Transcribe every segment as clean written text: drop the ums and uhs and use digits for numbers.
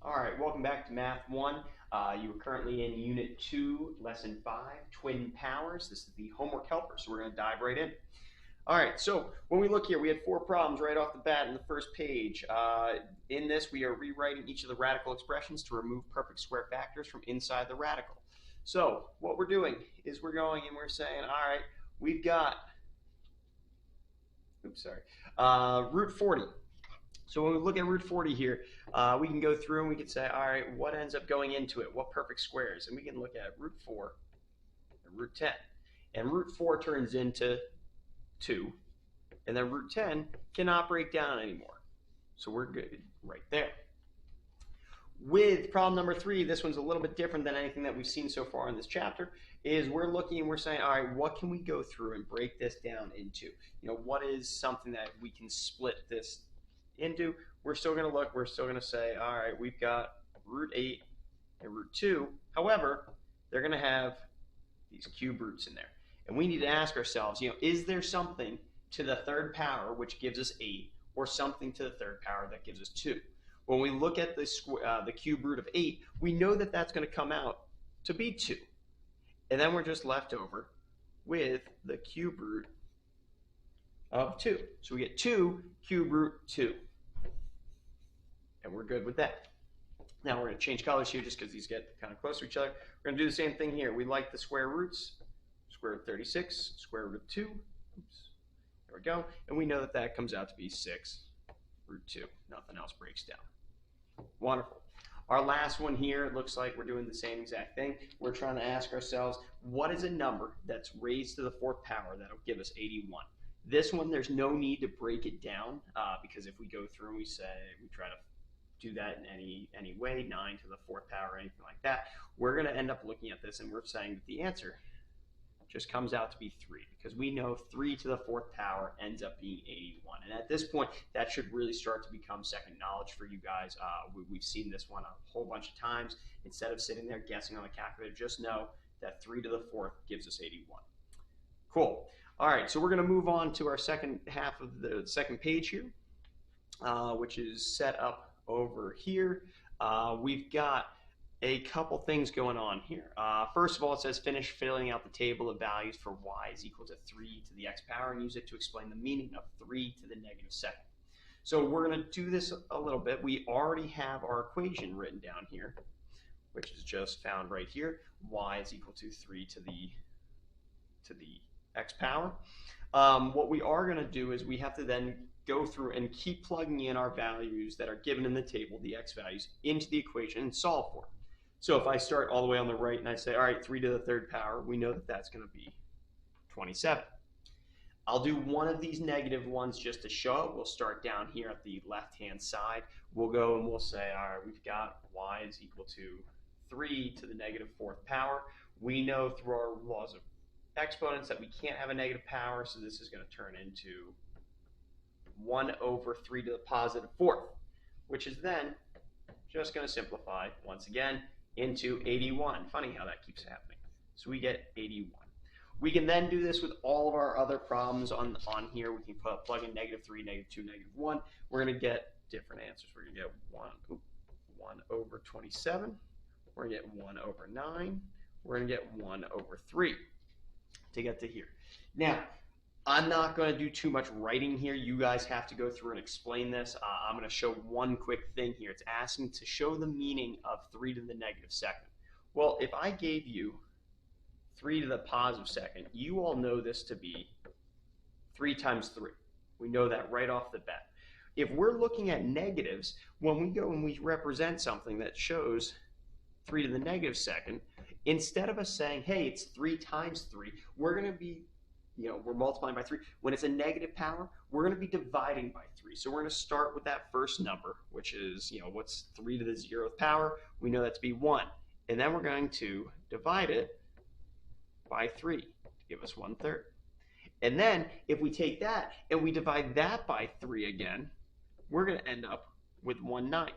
All right, welcome back to Math 1. You are currently in Unit 2, Lesson 5, Twin Powers. This is the homework helper, so we're going to dive right in. All right, so when we look here, we had 4 problems right off the bat in the first page. In this, we are rewriting each of the radical expressions to remove perfect square factors from inside the radical. So what we're doing is we're going and we're saying, all right, we've got, root 40. So when we look at root 40 here, we can go through and we can say, all right, what ends up going into it? What perfect squares? And we can look at root 4 and root 10. And root 4 turns into 2. And then root 10 cannot break down anymore. So we're good right there. With problem number 3, this one's a little bit different than anything that we've seen so far in this chapter, is we're looking and we're saying, all right, what can we go through and break this down into? What is something that we can split this into? We're still going to look, we're still going to say, all right, we've got root 8 and root 2. However, they're going to have these cube roots in there. And we need to ask ourselves, is there something to the third power which gives us 8 or something to the third power that gives us 2? When we look at the cube root of 8, we know that that's going to come out to be 2. And then we're just left over with the cube root of 2. So we get 2 cube root 2. And we're good with that. Now we're going to change colors here just because these get kind of close to each other. We're going to do the same thing here. We like the square roots. Square root of 36, square root of 2. Oops. There we go. And we know that that comes out to be 6 root 2. Nothing else breaks down. Wonderful. Our last one here, it looks like we're doing the same exact thing. We're trying to ask ourselves, what is a number that's raised to the 4th power that'll give us 81? This one, there's no need to break it down because if we go through and we try to do that in any way, 9 to the 4th power or anything like that, we're going to end up looking at this and we're saying that the answer just comes out to be 3 because we know 3 to the 4th power ends up being 81. And at this point, that should really start to become second knowledge for you guys. We've seen this one a whole bunch of times. Instead of sitting there guessing on the calculator, just know that 3 to the 4th gives us 81. Cool. All right, so we're going to move on to our second half of the second page here, which is set up over here. We've got a couple things going on here. First of all, it says finish filling out the table of values for y is equal to 3 to the x power and use it to explain the meaning of 3 to the negative second. So we're going to do this a little bit. We already have our equation written down here, which is just found right here. Y is equal to 3 to the x power. What we are going to do is we have to then go through and keep plugging in our values that are given in the table, the x values, into the equation and solve for it. So if I start all the way on the right and I say, all right, 3 to the 3rd power, we know that that's going to be 27. I'll do one of these negative ones just to show it. We'll start down here at the left-hand side. We'll go and we'll say, all right, we've got y is equal to 3 to the negative 4th power. We know through our laws of exponents that we can't have a negative power, so this is going to turn into 1 over 3 to the positive 4th, which is then just going to simplify once again into 81. Funny how that keeps happening. So we get 81. We can then do this with all of our other problems on here. We can plug in -3, -2, -1. We're going to get different answers. We're going to get 1 over 27. We're going to get 1 over 9. We're going to get 1 over 3 to get to here. Now, I'm not going to do too much writing here. You guys have to go through and explain this. I'm going to show one quick thing here. It's asking to show the meaning of 3 to the negative second. Well, if I gave you 3 to the positive second, you all know this to be 3 times 3. We know that right off the bat. If we're looking at negatives, when we go and we represent something that shows 3 to the negative second, instead of us saying, hey, it's 3 times 3, we're going to be we're multiplying by 3. When it's a negative power, we're going to be dividing by 3. So we're going to start with that first number, which is, what's 3 to the 0th power? We know that to be 1. And then we're going to divide it by 3 to give us 1/3. And then if we take that and we divide that by 3 again, we're going to end up with 1/9.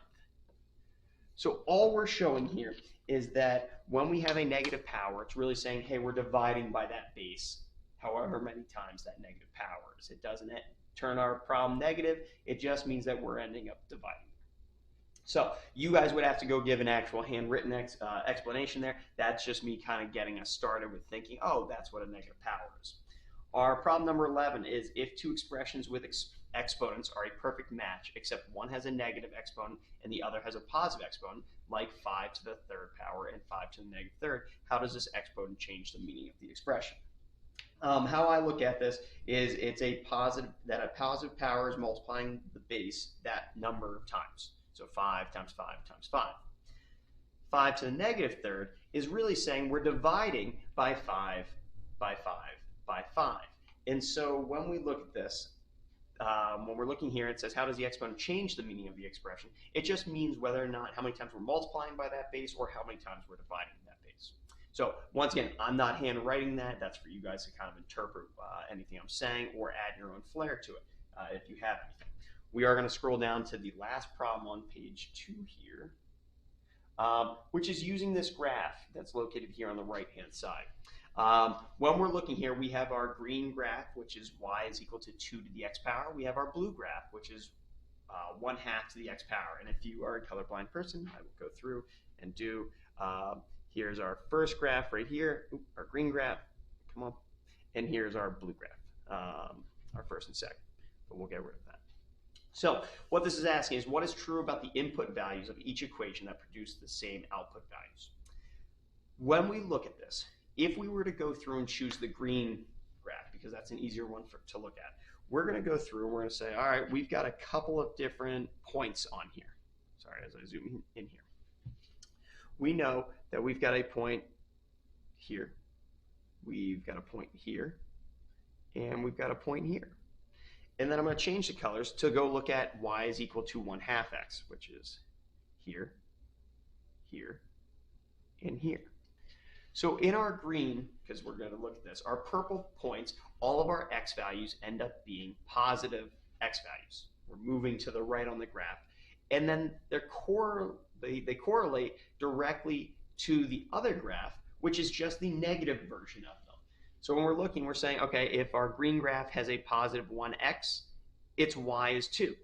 So all we're showing here is that when we have a negative power, it's really saying, hey, we're dividing by that base however many times that negative power is. It doesn't turn our problem negative. It just means that we're ending up dividing. So you guys would have to go give an actual handwritten explanation there. That's just me kind of getting us started with thinking, oh, that's what a negative power is. Our problem number 11 is if two expressions with exponents are a perfect match, except one has a negative exponent and the other has a positive exponent, like 5 to the third power and 5 to the negative third, how does this exponent change the meaning of the expression? How I look at this is it's a positive power is multiplying the base that number of times. So 5 times 5 times 5. 5 to the negative third is really saying we're dividing by 5 by 5 by 5. And so when we look at this, when we're looking here, it says how does the exponent change the meaning of the expression? It just means whether or not how many times we're multiplying by that base or how many times we're dividing that base. So once again, I'm not handwriting that. That's for you guys to kind of interpret anything I'm saying or add your own flair to it if you have anything. We are going to scroll down to the last problem on page 2 here, which is using this graph that's located here on the right-hand side. When we're looking here, we have our green graph, which is y is equal to 2 to the x power. We have our blue graph, which is 1/2 to the x power. And if you are a colorblind person, I will go through and do, here's our first graph right here, our green graph, come on, and here's our blue graph, our first and second, but we'll get rid of that. So what this is asking is what is true about the input values of each equation that produce the same output values? When we look at this, if we were to go through and choose the green graph, because that's an easier one to look at, we're going to go through and we're going to say, all right, we've got a couple of different points on here. Sorry, as I zoom in here. We know that we've got a point here, we've got a point here, and we've got a point here. And then I'm going to change the colors to go look at y is equal to 1/2 x, which is here, here, and here. So in our green, because we're going to look at this, our purple points, all of our x values end up being positive x values. We're moving to the right on the graph. And then they correlate directly to the other graph, which is just the negative version of them. So when we're looking, we're saying, okay, if our green graph has a positive 1x, its y is 2.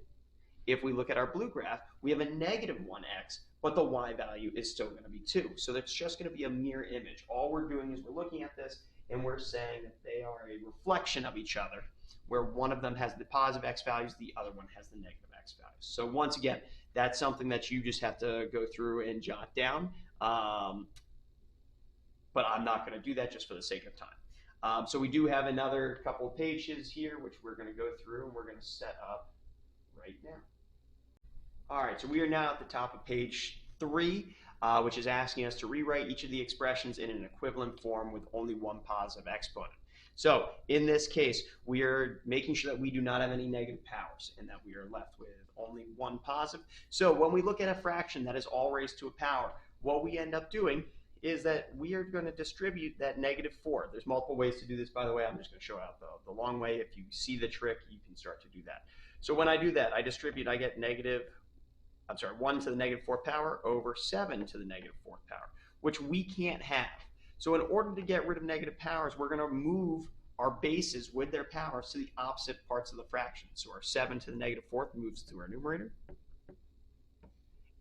If we look at our blue graph, we have a negative 1x, but the y value is still going to be 2. So that's just going to be a mirror image. All we're doing is we're looking at this and we're saying that they are a reflection of each other, where one of them has the positive x values, the other one has the negative x values. So once again, that's something that you just have to go through and jot down. But I'm not going to do that just for the sake of time. So we do have another couple of pages here, which we're going to go through and we're going to set up right now. All right, so we are now at the top of page 3, which is asking us to rewrite each of the expressions in an equivalent form with only one positive exponent. So in this case, we are making sure that we do not have any negative powers and that we are left with only one positive. So when we look at a fraction that is all raised to a power, what we end up doing is that we are going to distribute that -4. There's multiple ways to do this, by the way. I'm just going to show out the long way. If you see the trick, you can start to do that. So when I do that, I distribute, I get 1 to the -4th power over 7 to the -4th power, which we can't have. So in order to get rid of negative powers, we're going to move our bases with their powers to the opposite parts of the fraction. So our 7 to the -4th moves to our numerator.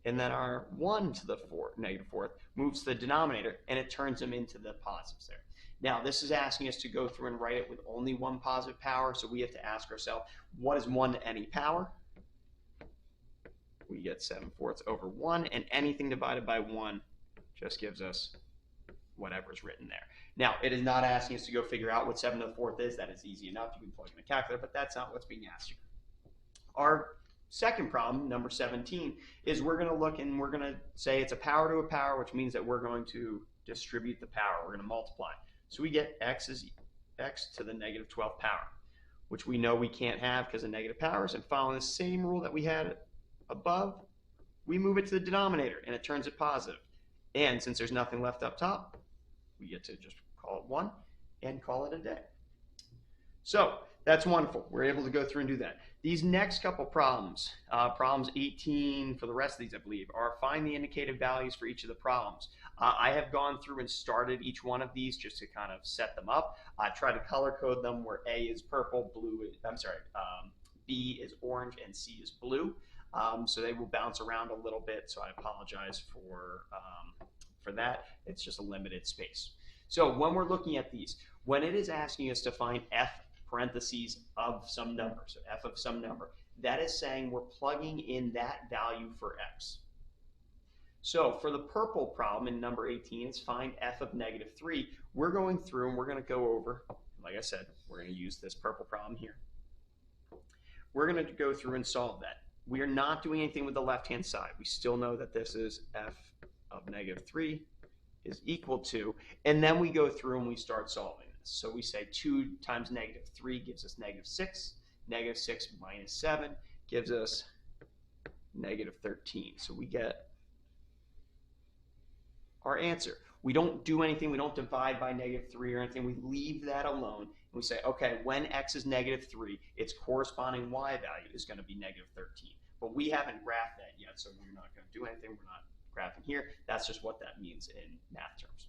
And then our 1 to the -4th moves to the denominator, and it turns them into the positives there. Now, this is asking us to go through and write it with only one positive power, so we have to ask ourselves, what is 1 to any power? We get 7/4 over 1, and anything divided by 1 just gives us whatever's written there. Now, it is not asking us to go figure out what 7 to the 4th is. That is easy enough. You can plug in a calculator, but that's not what's being asked here. Our second problem, number 17, is we're going to look and we're going to say it's a power to a power, which means that we're going to distribute the power. We're going to multiply. So we get x is x to the -12th power, which we know we can't have because of negative powers. And following the same rule that we had above, we move it to the denominator, and it turns it positive. And since there's nothing left up top, we get to just call it 1 and call it a day. So that's wonderful. We're able to go through and do that. These next couple problems, problems 18 for the rest of these, I believe, are find the indicative values for each of the problems. I have gone through and started each one of these just to kind of set them up. I try to color code them where A is purple, B is orange, and C is blue. so they will bounce around a little bit. So I apologize for that. It's just a limited space. So when we're looking at these, when it is asking us to find f parentheses of some number, so f of some number, that is saying we're plugging in that value for x. So for the purple problem in number 18, it's find f of -3. We're going through and we're going to go over, like I said, we're going to use this purple problem here. We're going to go through and solve that. We are not doing anything with the left-hand side. We still know that this is f of -3 is equal to, and then we go through and we start solving this. So we say 2 times -3 gives us -6. -6 minus 7 gives us -13. So we get our answer. We don't do anything. We don't divide by -3 or anything. We leave that alone. And we say, okay, when x is -3, its corresponding y value is going to be -13. But we haven't graphed that yet, so we're not going to do anything. We're not graphing here. That's just what that means in math terms.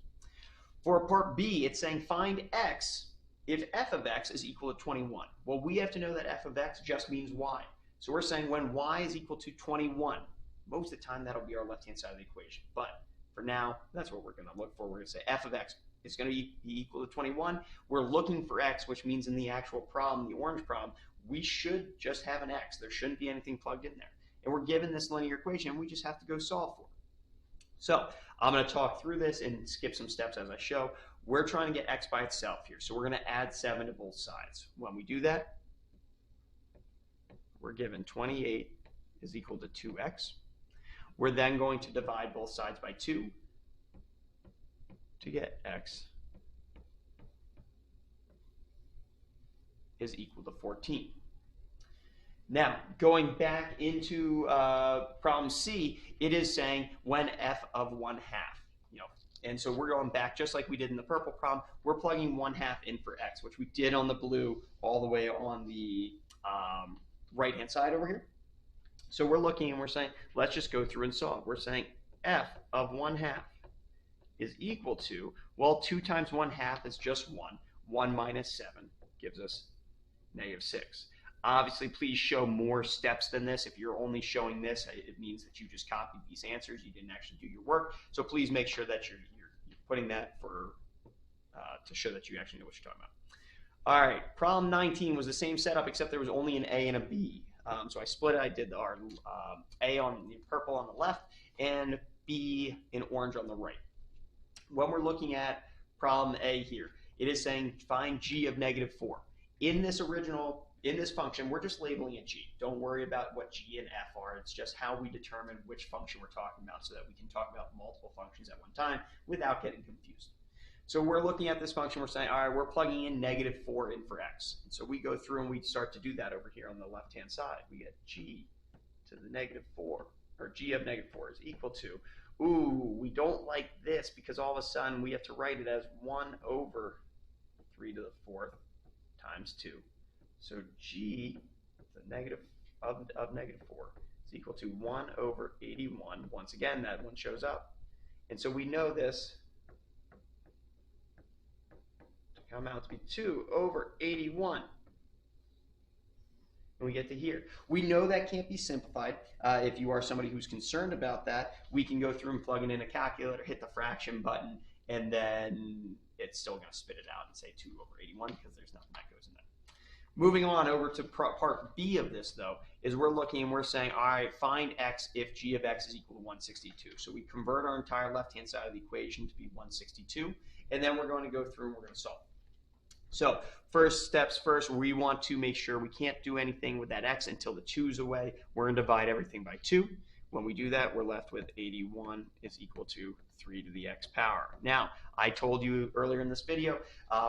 For part B, it's saying find x if f of x is equal to 21. Well, we have to know that f of x just means y. So we're saying when y is equal to 21, most of the time that'll be our left-hand side of the equation. But for now, that's what we're going to look for. We're going to say f of x is going to be equal to 21. We're looking for x, which means in the actual problem, the orange problem, we should just have an x. There shouldn't be anything plugged in there. And we're given this linear equation, and we just have to go solve for it. So I'm going to talk through this and skip some steps as I show. We're trying to get x by itself here. So we're going to add 7 to both sides. When we do that, we're given 28 is equal to 2x. We're then going to divide both sides by 2 to get x is equal to 14. Now, going back into problem C, it is saying when f of 1/2. And so we're going back just like we did in the purple problem. We're plugging 1/2 in for x, which we did on the blue all the way on the right-hand side over here. So we're looking and we're saying, let's just go through and solve. We're saying f of 1/2 is equal to, well, 2 times 1/2 is just 1. 1 minus 7 gives us -6. Obviously, please show more steps than this. If you're only showing this, it means that you just copied these answers. You didn't actually do your work. So please make sure that you're putting that for to show that you actually know what you're talking about. All right, problem 19 was the same setup, except there was only an A and a B. So I split it. I did our A on the purple on the left and B in orange on the right. When we're looking at problem A here, it is saying find g of -4. In this function, we're just labeling it g. Don't worry about what g and f are. It's just how we determine which function we're talking about so that we can talk about multiple functions at one time without getting confused. So we're looking at this function. We're saying, all right, we're plugging in -4 in for x. And so we go through and we start to do that over here on the left-hand side. We get g to the -4, or g of -4 is equal to, ooh, we don't like this because all of a sudden we have to write it as 1 over 3 to the 4th times 2. So g, the negative of -4, is equal to 1 over 81. Once again, that one shows up. And so we know this to come out to be 2 over 81. And we get to here. We know that can't be simplified. If you are somebody who's concerned about that, we can go through and plug it in a calculator, hit the fraction button, and then it's still going to spit it out and say 2 over 81 because there's nothing that goes in there. Moving on over to part B of this, though, is we're looking and we're saying, all right, find x if g of x is equal to 162. So we convert our entire left-hand side of the equation to be 162, and then we're going to go through and we're going to solve. So first steps first, we want to make sure we can't do anything with that x until the 2's away. We're going to divide everything by 2. When we do that, we're left with 81 is equal to 3 to the x power. Now, I told you earlier in this video,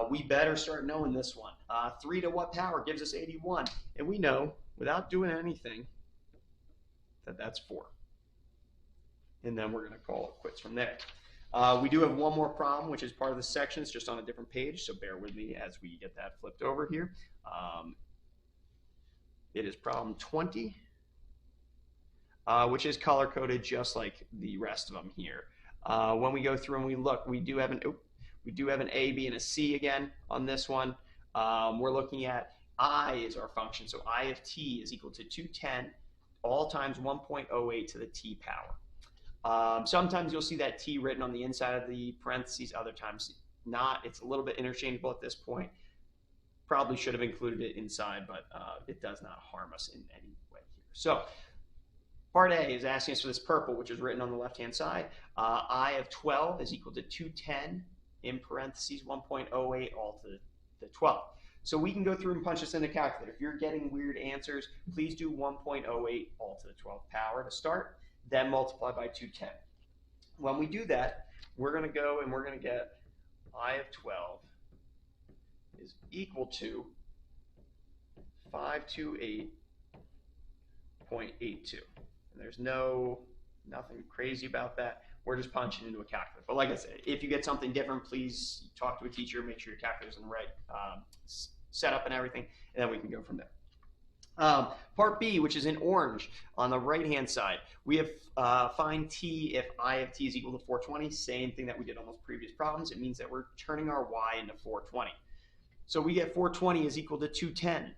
we better start knowing this one. 3 to what power gives us 81? And we know, without doing anything, that that's 4. And then we're going to call it quits from there. We do have one more problem, which is part of the section. It's just on a different page, so bear with me as we get that flipped over here. It is problem 20. Which is color-coded just like the rest of them here. When we go through and we look, we do have an A, B, and a C again on this one. We're looking at I is our function, so I of t is equal to 210 all times 1.08 to the t power. Sometimes you'll see that t written on the inside of the parentheses, other times not. It's a little bit interchangeable at this point. Probably should have included it inside, but it does not harm us in any way here. So part A is asking us for this purple, which is written on the left-hand side. I of 12 is equal to 210 in parentheses 1.08 all to the 12. So we can go through and punch this in the calculator. If you're getting weird answers, please do 1.08 all to the 12th power to start, then multiply by 210. When we do that, we're going to go and we're going to get I of 12 is equal to 528.82. And there's nothing crazy about that. We're just punching into a calculator. But like I said, if you get something different, please talk to a teacher, make sure your calculator's in the right setup and everything, and then we can go from there. Part B, which is in orange, on the right-hand side, we have find t if I of t is equal to 420. Same thing that we did on those previous problems. It means that we're turning our y into 420. So we get 420 is equal to 210,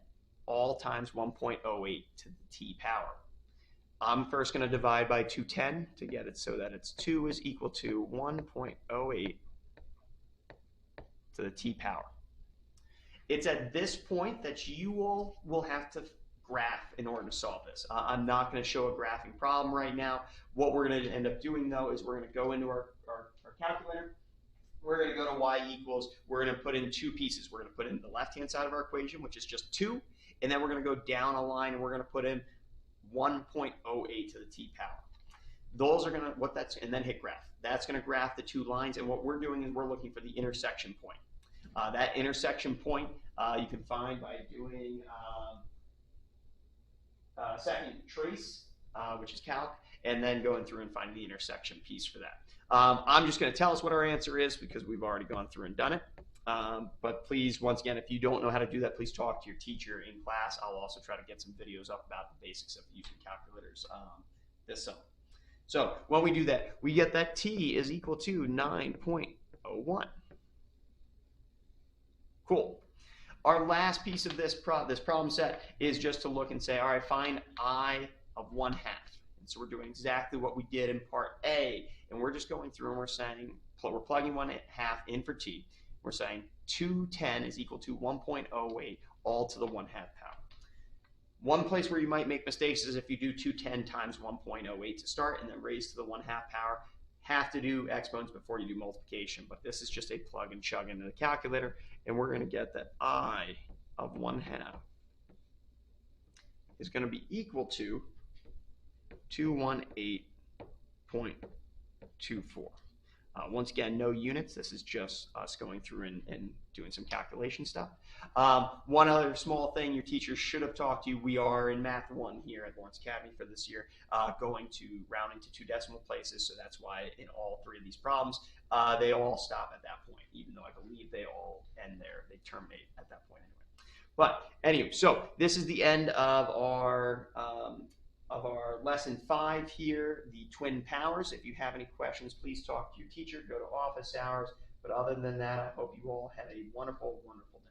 all times 1.08 to the t power. I'm first going to divide by 210 to get it so that it's 2 is equal to 1.08 to the t power. It's at this point that you all will have to graph in order to solve this. I'm not going to show a graphing problem right now. What we're going to end up doing, though, is we're going to go into our calculator. We're going to go to y equals. We're going to put in two pieces. We're going to put in the left-hand side of our equation, which is just 2, and then we're going to go down a line, and we're going to put in 1.08 to the t power. Those are going to, and then hit graph. That's going to graph the two lines, and what we're doing is we're looking for the intersection point. That intersection point you can find by doing second trace, which is calc, and then going through and finding the intersection piece for that. I'm just going to tell us what our answer is because we've already gone through and done it. But please, once again, if you don't know how to do that, please talk to your teacher in class. I'll also try to get some videos up about the basics of using calculators this summer. So when we do that, we get that t is equal to 9.01. Cool. Our last piece of this problem set is just to look and say, all right, find I of 1/2. And so we're doing exactly what we did in part A, and we're just going through and we're saying, we're plugging 1/2 in for t. We're saying 210 is equal to 1.08 all to the 1/2 power. One place where you might make mistakes is if you do 210 times 1.08 to start and then raise to the 1/2 power. Have to do exponents before you do multiplication, but this is just a plug and chug into the calculator, and we're going to get that I of 1/2 is going to be equal to 218.24. Once again, no units. This is just us going through and doing some calculation stuff. One other small thing your teacher should have talked to you. We are in Math 1 here at Lawrence Academy for this year, going to round into 2 decimal places. So that's why in all 3 of these problems, they all stop at that point, even though I believe they all end there. They terminate at that point anyway. But anyway, so this is the end of our lesson 5 here, the twin powers. If you have any questions, please talk to your teacher, go to office hours. But other than that, I hope you all have a wonderful, wonderful day.